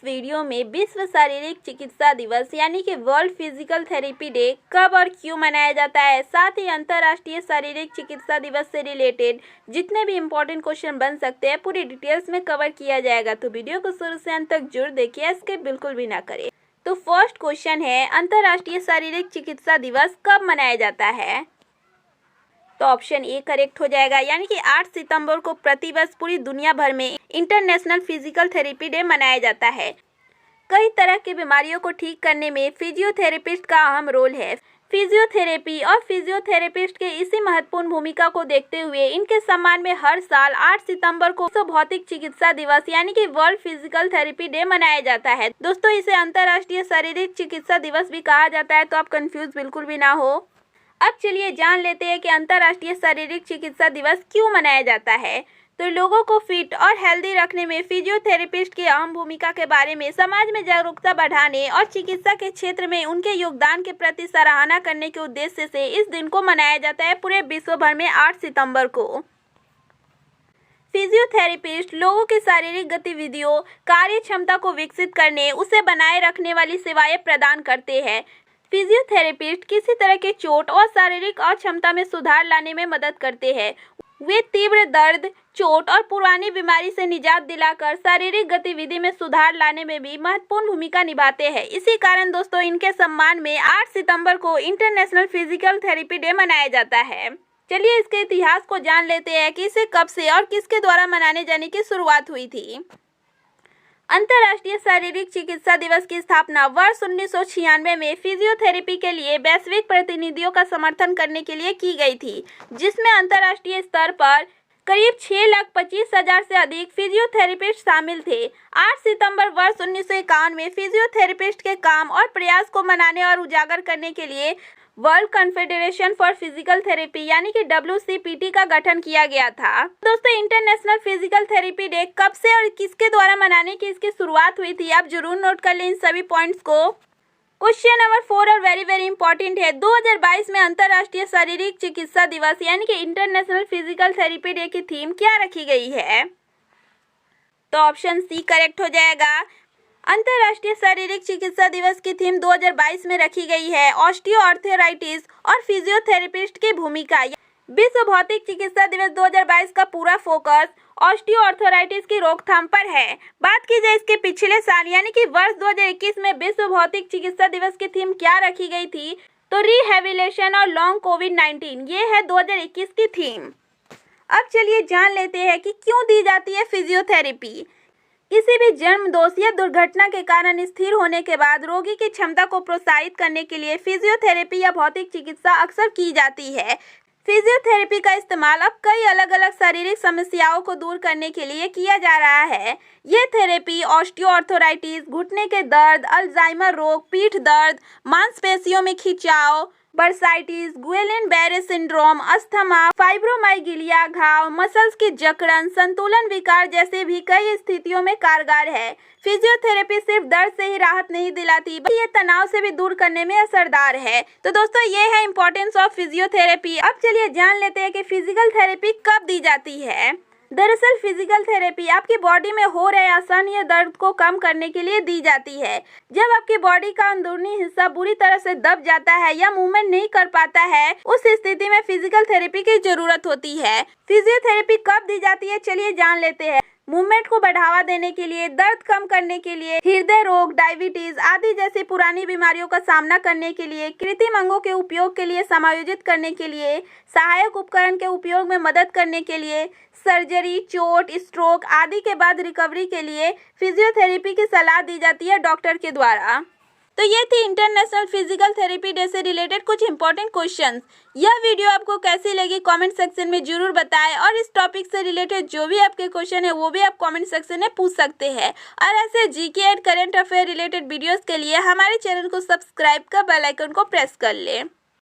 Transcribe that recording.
Video में विश्व शारीरिक चिकित्सा दिवस यानी कि वर्ल्ड फिजिकल थेरेपी डे कब और क्यों मनाया जाता है, साथ ही अंतर्राष्ट्रीय शारीरिक चिकित्सा दिवस से रिलेटेड जितने भी इम्पोर्टेंट क्वेश्चन बन सकते हैं पूरी डिटेल्स में कवर किया जाएगा। तो वीडियो को शुरू से अंत तक जरूर देखिए, स्किप बिल्कुल भी ना करें। तो फर्स्ट क्वेश्चन है, अंतर्राष्ट्रीय शारीरिक चिकित्सा दिवस कब मनाया जाता है? तो ऑप्शन ए करेक्ट हो जाएगा, यानी कि 8 सितंबर को प्रतिवर्ष पूरी दुनिया भर में इंटरनेशनल फिजिकल थेरेपी डे मनाया जाता है। कई तरह की बीमारियों को ठीक करने में फिजियोथेरेपिस्ट का अहम रोल है। फिजियोथेरेपी और फिजियोथेरेपिस्ट के इसी महत्वपूर्ण भूमिका को देखते हुए इनके सम्मान में हर साल 8 सितंबर को विश्व भौतिक चिकित्सा दिवस यानी कि वर्ल्ड फिजिकल थेरेपी डे मनाया जाता है। दोस्तों, इसे अंतर्राष्ट्रीय शारीरिक चिकित्सा दिवस भी कहा जाता है, तो आप कंफ्यूज बिल्कुल भी ना हो। अब चलिए जान लेते हैं कि अंतर्राष्ट्रीय शारीरिक चिकित्सा दिवस क्यों मनाया जाता है। तो लोगों को फिट और हेल्दी रखने में फिजियोथेरेपिस्ट की अहम भूमिका के बारे में समाज में जागरूकता बढ़ाने और चिकित्सा के क्षेत्र में उनके योगदान के प्रति सराहना करने के उद्देश्य से इस दिन को मनाया जाता है पूरे विश्व भर में 8 सितंबर को। फिजियोथेरेपिस्ट लोगों की शारीरिक गतिविधियों, कार्य क्षमता को विकसित करने, उसे बनाए रखने वाली सेवाएं प्रदान करते हैं। फिजियोथेरेपिस्ट किसी तरह के चोट और शारीरिक अक्षमता में सुधार लाने में मदद करते हैं। वे तीव्र दर्द, चोट और पुरानी बीमारी से निजात दिलाकर शारीरिक गतिविधि में सुधार लाने में भी महत्वपूर्ण भूमिका निभाते हैं। इसी कारण दोस्तों, इनके सम्मान में 8 सितंबर को इंटरनेशनल फिजिकल थेरेपी डे मनाया जाता है। चलिए इसके इतिहास को जान लेते हैं कि इसे कब से और किसके द्वारा मनाने जाने की शुरुआत हुई थी। अंतर्राष्ट्रीय शारीरिक चिकित्सा दिवस की स्थापना वर्ष 1996 में फिजियोथेरेपी के लिए वैश्विक प्रतिनिधियों का समर्थन करने के लिए की गई थी, जिसमें अंतर्राष्ट्रीय स्तर पर करीब 6,25,000 से अधिक फिजियोथेरेपिस्ट शामिल थे। 8 सितंबर वर्ष 1951 में फिजियोथेरेपिस्ट के काम और प्रयास को मनाने और उजागर करने के लिए world confederation for physical therapy यानी कि WCPT का गठन किया गया था। दोस्तों, इंटरनेशनल फिजिकल थेरेपी डे कब से और किसके द्वारा मनाने की इसकी शुरुआत हुई थी, आप जरूर नोट कर लें इन सभी पॉइंट्स को। क्वेश्चन नंबर 4 और वेरी इंपॉर्टेंट है, 2022 में अंतर्राष्ट्रीय शारीरिक चिकित्सा दिवस यानी कि इंटरनेशनल फिजिकल थेरेपी डे की थीम क्या रखी गई है? तो ऑप्शन सी करेक्ट हो जाएगा। अंतर्राष्ट्रीय शारीरिक चिकित्सा दिवस की थीम 2022 में रखी गई है ऑस्टियोआर्थराइटिस और फिजियोथेरेपिस्ट की भूमिका। विश्व भौतिक चिकित्सा दिवस 2022 का पूरा फोकस ऑस्टियोआर्थराइटिस की रोकथाम पर है। बात की जाए इसके पिछले साल यानी कि वर्ष 2021 में विश्व भौतिक चिकित्सा दिवस की थीम क्या रखी गई थी, तो रिहेबिलिटेशन और लॉन्ग कोविड-19, ये है 2021 की थीम। अब चलिए जान लेते हैं कि क्यों दी जाती है फिजियोथेरेपी। किसी भी जन्म दोष या दुर्घटना के कारण स्थिर होने के बाद रोगी की क्षमता को प्रोत्साहित करने के लिए फिजियोथेरेपी या भौतिक चिकित्सा अक्सर की जाती है। फिजियोथेरेपी का इस्तेमाल अब कई अलग अलग शारीरिक समस्याओं को दूर करने के लिए किया जा रहा है। ये थेरेपी ऑस्टियोआर्थराइटिस, घुटने के दर्द, अल्जाइमर रोग, पीठ दर्द, मांसपेशियों में खिंचाव, बर्साइटिस, गुएलेन-बेरे सिंड्रोम, अस्थमा, फाइब्रोमाइल्जिया, घाव, मसल्स की जकड़न, संतुलन विकार जैसे भी कई स्थितियों में कारगर है। फिजियोथेरेपी सिर्फ दर्द से ही राहत नहीं दिलाती, बल्कि ये तनाव से भी दूर करने में असरदार है। तो दोस्तों, ये है इंपॉर्टेंस ऑफ फिजियोथेरेपी। अब चलिए जान लेते हैं कि फिजिकल थेरेपी कब दी जाती है। दरअसल फिजिकल थेरेपी आपकी बॉडी में हो रहे असहनीय दर्द को कम करने के लिए दी जाती है। जब आपकी बॉडी का अंदरूनी हिस्सा बुरी तरह से दब जाता है या मूवमेंट नहीं कर पाता है, उस स्थिति में फिजिकल थेरेपी की जरूरत होती है। फिजियोथेरेपी कब दी जाती है, चलिए जान लेते हैं। मूवमेंट को बढ़ावा देने के लिए, दर्द कम करने के लिए, हृदय रोग, डायबिटीज आदि जैसी पुरानी बीमारियों का सामना करने के लिए, कृत्रिम अंगों के उपयोग के लिए समायोजित करने के लिए, सहायक उपकरण के उपयोग में मदद करने के लिए, सर्जरी, चोट, स्ट्रोक आदि के बाद रिकवरी के लिए फिजियोथेरेपी की सलाह दी जाती है डॉक्टर के द्वारा। तो ये थी इंटरनेशनल फिजिकल थेरेपी डे से रिलेटेड कुछ इंपॉर्टेंट क्वेश्चंस। यह वीडियो आपको कैसी लगी कमेंट सेक्शन में जरूर बताएं, और इस टॉपिक से रिलेटेड जो भी आपके क्वेश्चन है वो भी आप कमेंट सेक्शन में पूछ सकते हैं। और ऐसे GK and current affair related videos के लिए हमारे चैनल को सब्सक्राइब कर बेल आइकन को प्रेस कर लें।